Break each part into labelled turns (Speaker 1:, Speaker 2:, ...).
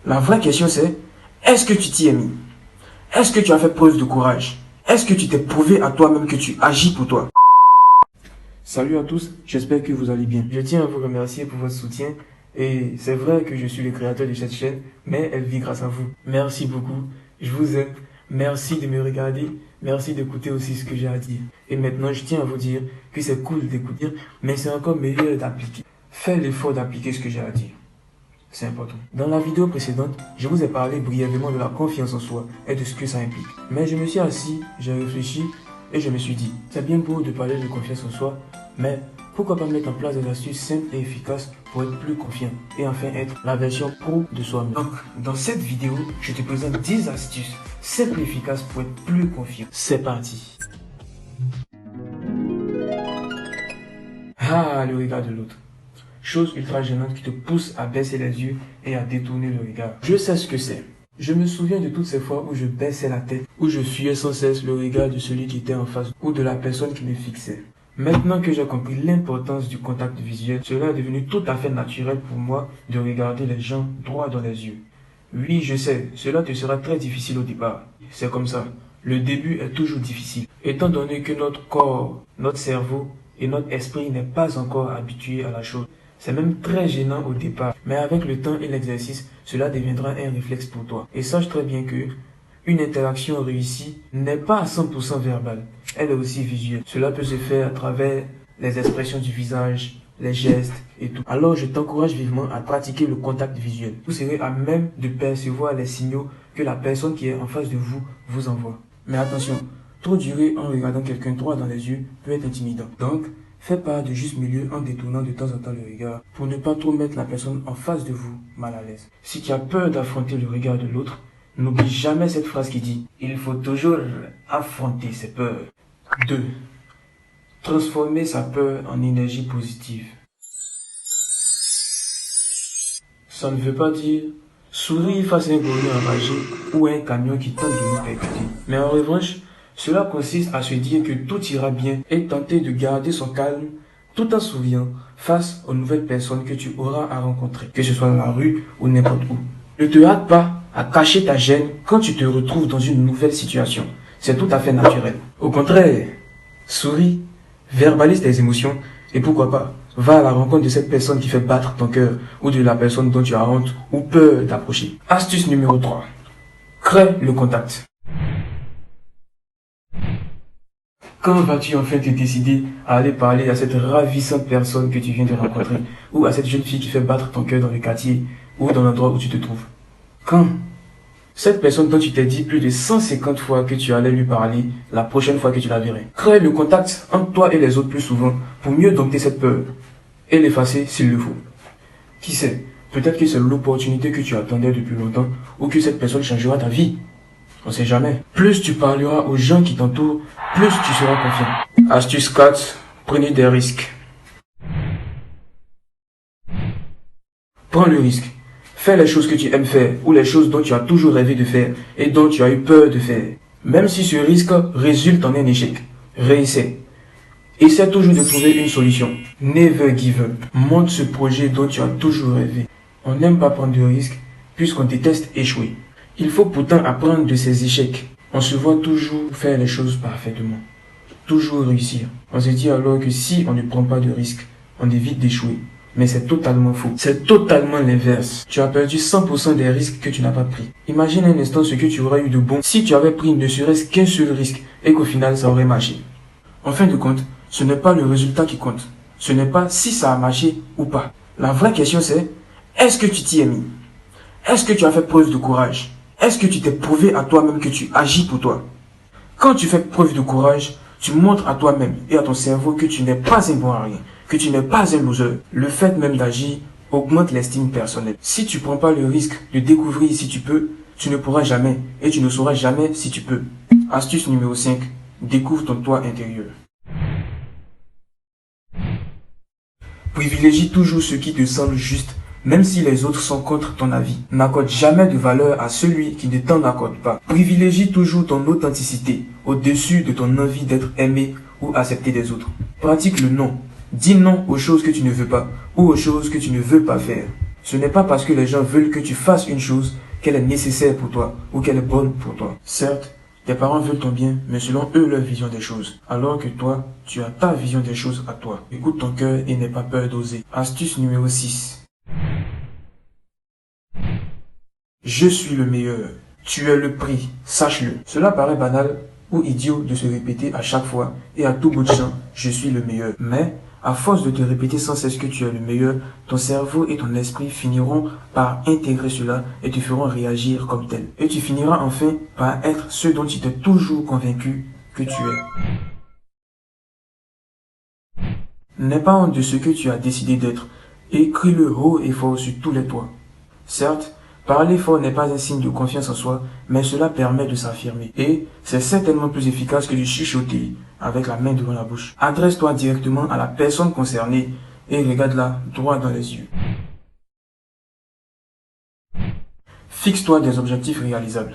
Speaker 1: La vraie question c'est, est-ce que tu t'y es mis? Est-ce que tu as fait preuve de courage? Est-ce que tu t'es prouvé à toi-même que tu agis pour toi? Salut à tous, j'espère que vous allez bien. Je tiens à vous remercier pour votre soutien. Et c'est vrai que je suis le créateur de cette chaîne, mais elle vit grâce à vous. Merci beaucoup, je vous aime. Merci de me regarder, merci d'écouter aussi ce que j'ai à dire. Et maintenant, je tiens à vous dire que c'est cool d'écouter, mais c'est encore meilleur d'appliquer. Faites l'effort d'appliquer ce que j'ai à dire. C'est important. Dans la vidéo précédente, je vous ai parlé brièvement de la confiance en soi et de ce que ça implique. Mais je me suis assis, j'ai réfléchi et je me suis dit, c'est bien beau de parler de confiance en soi, mais pourquoi pas mettre en place des astuces simples et efficaces pour être plus confiant et enfin être la version pro de soi-même. Donc, dans cette vidéo, je te présente 10 astuces simples et efficaces pour être plus confiant. C'est parti. Ah, le regard de l'autre. Chose ultra gênante qui te pousse à baisser les yeux et à détourner le regard. Je sais ce que c'est. Je me souviens de toutes ces fois où je baissais la tête, où je fuyais sans cesse le regard de celui qui était en face ou de la personne qui me fixait. Maintenant que j'ai compris l'importance du contact visuel, cela est devenu tout à fait naturel pour moi de regarder les gens droit dans les yeux. Oui, je sais, cela te sera très difficile au départ. C'est comme ça. Le début est toujours difficile, étant donné que notre corps, notre cerveau et notre esprit n'est pas encore habitué à la chose. C'est même très gênant au départ, mais avec le temps et l'exercice, cela deviendra un réflexe pour toi. Et sache très bien que une interaction réussie n'est pas à 100% verbale, elle est aussi visuelle. Cela peut se faire à travers les expressions du visage, les gestes et tout. Alors je t'encourage vivement à pratiquer le contact visuel. Vous serez à même de percevoir les signaux que la personne qui est en face de vous vous envoie. Mais attention, trop durer en regardant quelqu'un droit dans les yeux peut être intimidant. Donc, fais part de juste milieu en détournant de temps en temps le regard pour ne pas trop mettre la personne en face de vous mal à l'aise. Si tu as peur d'affronter le regard de l'autre, n'oublie jamais cette phrase qui dit « Il faut toujours affronter ses peurs ». 2. Transformer sa peur en énergie positive. Ça ne veut pas dire sourire face à un gorille enragé ou à un camion qui tente de nous percuter. Mais en revanche, cela consiste à se dire que tout ira bien et tenter de garder son calme tout en souriant face aux nouvelles personnes que tu auras à rencontrer, que ce soit dans la rue ou n'importe où. Ne te hâte pas à cacher ta gêne quand tu te retrouves dans une nouvelle situation. C'est tout à fait naturel. Au contraire, souris, verbalise tes émotions et pourquoi pas, va à la rencontre de cette personne qui fait battre ton cœur ou de la personne dont tu as honte ou peur d'approcher. Astuce numéro 3. Crée le contact. Quand vas-tu enfin te décider à aller parler à cette ravissante personne que tu viens de rencontrer ou à cette jeune fille qui fait battre ton cœur dans le quartier ou dans l'endroit où tu te trouves? Quand? Cette personne dont tu t'es dit plus de 150 fois que tu allais lui parler la prochaine fois que tu la verrais. Crée le contact entre toi et les autres plus souvent pour mieux dompter cette peur et l'effacer s'il le faut. Qui sait, peut-être que c'est l'opportunité que tu attendais depuis longtemps ou que cette personne changera ta vie. On sait jamais. Plus tu parleras aux gens qui t'entourent, plus tu seras confiant. Astuce 4. Prenez des risques. Prends le risque. Fais les choses que tu aimes faire ou les choses dont tu as toujours rêvé de faire et dont tu as eu peur de faire. Même si ce risque résulte en un échec, réessaie. Essaie toujours de trouver une solution. Never give up. Monte ce projet dont tu as toujours rêvé. On n'aime pas prendre de risques puisqu'on déteste échouer. Il faut pourtant apprendre de ses échecs. On se voit toujours faire les choses parfaitement. Toujours réussir. On se dit alors que si on ne prend pas de risques, on évite d'échouer. Mais c'est totalement faux. C'est totalement l'inverse. Tu as perdu 100% des risques que tu n'as pas pris. Imagine un instant ce que tu aurais eu de bon si tu avais pris ne serait-ce qu'un seul risque et qu'au final ça aurait marché. En fin de compte, ce n'est pas le résultat qui compte. Ce n'est pas si ça a marché ou pas. La vraie question c'est, est-ce que tu t'y es mis? Est-ce que tu as fait preuve de courage? Est-ce que tu t'es prouvé à toi-même que tu agis pour toi? Quand tu fais preuve de courage, tu montres à toi-même et à ton cerveau que tu n'es pas un bon à rien, que tu n'es pas un loser. Le fait même d'agir augmente l'estime personnelle. Si tu ne prends pas le risque de découvrir si tu peux, tu ne pourras jamais et tu ne sauras jamais si tu peux. Astuce numéro 5. Découvre ton toi intérieur. Privilégie toujours ce qui te semble juste, même si les autres sont contre ton avis. N'accorde jamais de valeur à celui qui ne t'en accorde pas. Privilégie toujours ton authenticité au-dessus de ton envie d'être aimé ou accepté des autres. Pratique le non. Dis non aux choses que tu ne veux pas ou aux choses que tu ne veux pas faire. Ce n'est pas parce que les gens veulent que tu fasses une chose qu'elle est nécessaire pour toi ou qu'elle est bonne pour toi. Certes, tes parents veulent ton bien, mais selon eux leur vision des choses. Alors que toi, tu as ta vision des choses à toi. Écoute ton cœur et n'aie pas peur d'oser. Astuce numéro 6. Je suis le meilleur. Tu es le prix. Sache-le. Cela paraît banal ou idiot de se répéter à chaque fois et à tout bout de champ, je suis le meilleur. Mais, à force de te répéter sans cesse que tu es le meilleur, ton cerveau et ton esprit finiront par intégrer cela et te feront réagir comme tel. Et tu finiras enfin par être ce dont tu t'es toujours convaincu que tu es. N'aie pas honte de ce que tu as décidé d'être. Écris-le haut et fort sur tous les toits. Certes, parler fort n'est pas un signe de confiance en soi, mais cela permet de s'affirmer. Et c'est certainement plus efficace que de chuchoter avec la main devant la bouche. Adresse-toi directement à la personne concernée et regarde-la droit dans les yeux. Fixe-toi des objectifs réalisables.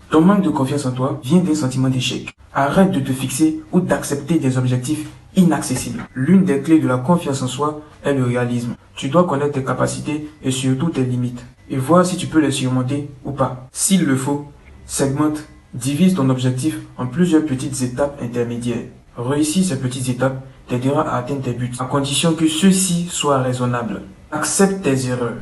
Speaker 1: Ton manque de confiance en toi vient d'un sentiment d'échec. Arrête de te fixer ou d'accepter des objectifs inaccessibles. L'une des clés de la confiance en soi est le réalisme. Tu dois connaître tes capacités et surtout tes limites et voir si tu peux les surmonter ou pas. S'il le faut, segmente, divise ton objectif en plusieurs petites étapes intermédiaires. Réussir ces petites étapes t'aidera à atteindre tes buts, à condition que ceux-ci soient raisonnables. Accepte tes erreurs.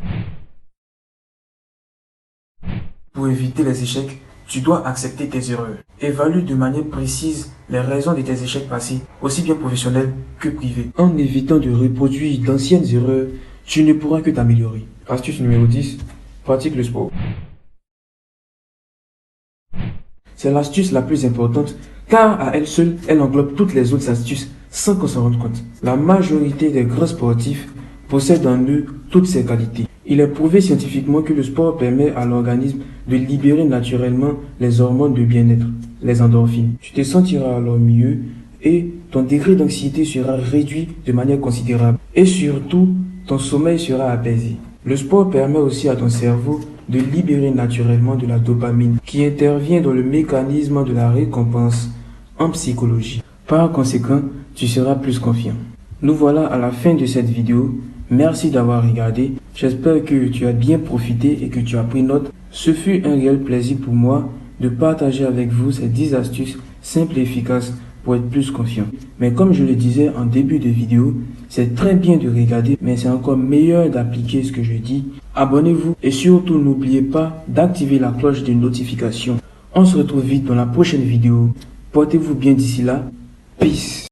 Speaker 1: Pour éviter les échecs, tu dois accepter tes erreurs. Évalue de manière précise les raisons de tes échecs passés, aussi bien professionnels que privés. En évitant de reproduire d'anciennes erreurs, tu ne pourras que t'améliorer. Astuce numéro 10. Pratique le sport. C'est l'astuce la plus importante car à elle seule, elle englobe toutes les autres astuces sans qu'on s'en rende compte. La majorité des grands sportifs possèdent en eux toutes ces qualités. Il est prouvé scientifiquement que le sport permet à l'organisme de libérer naturellement les hormones de bien-être, les endorphines. Tu te sentiras alors mieux et ton degré d'anxiété sera réduit de manière considérable. Et surtout, ton sommeil sera apaisé. Le sport permet aussi à ton cerveau de libérer naturellement de la dopamine qui intervient dans le mécanisme de la récompense en psychologie. Par conséquent, tu seras plus confiant. Nous voilà à la fin de cette vidéo. Merci d'avoir regardé. J'espère que tu as bien profité et que tu as pris note. Ce fut un réel plaisir pour moi de partager avec vous ces 10 astuces simples et efficaces pour être plus confiant. Mais comme je le disais en début de vidéo, c'est très bien de regarder, mais c'est encore meilleur d'appliquer ce que je dis. Abonnez-vous et surtout n'oubliez pas d'activer la cloche de notification. On se retrouve vite dans la prochaine vidéo. Portez-vous bien d'ici là. Peace.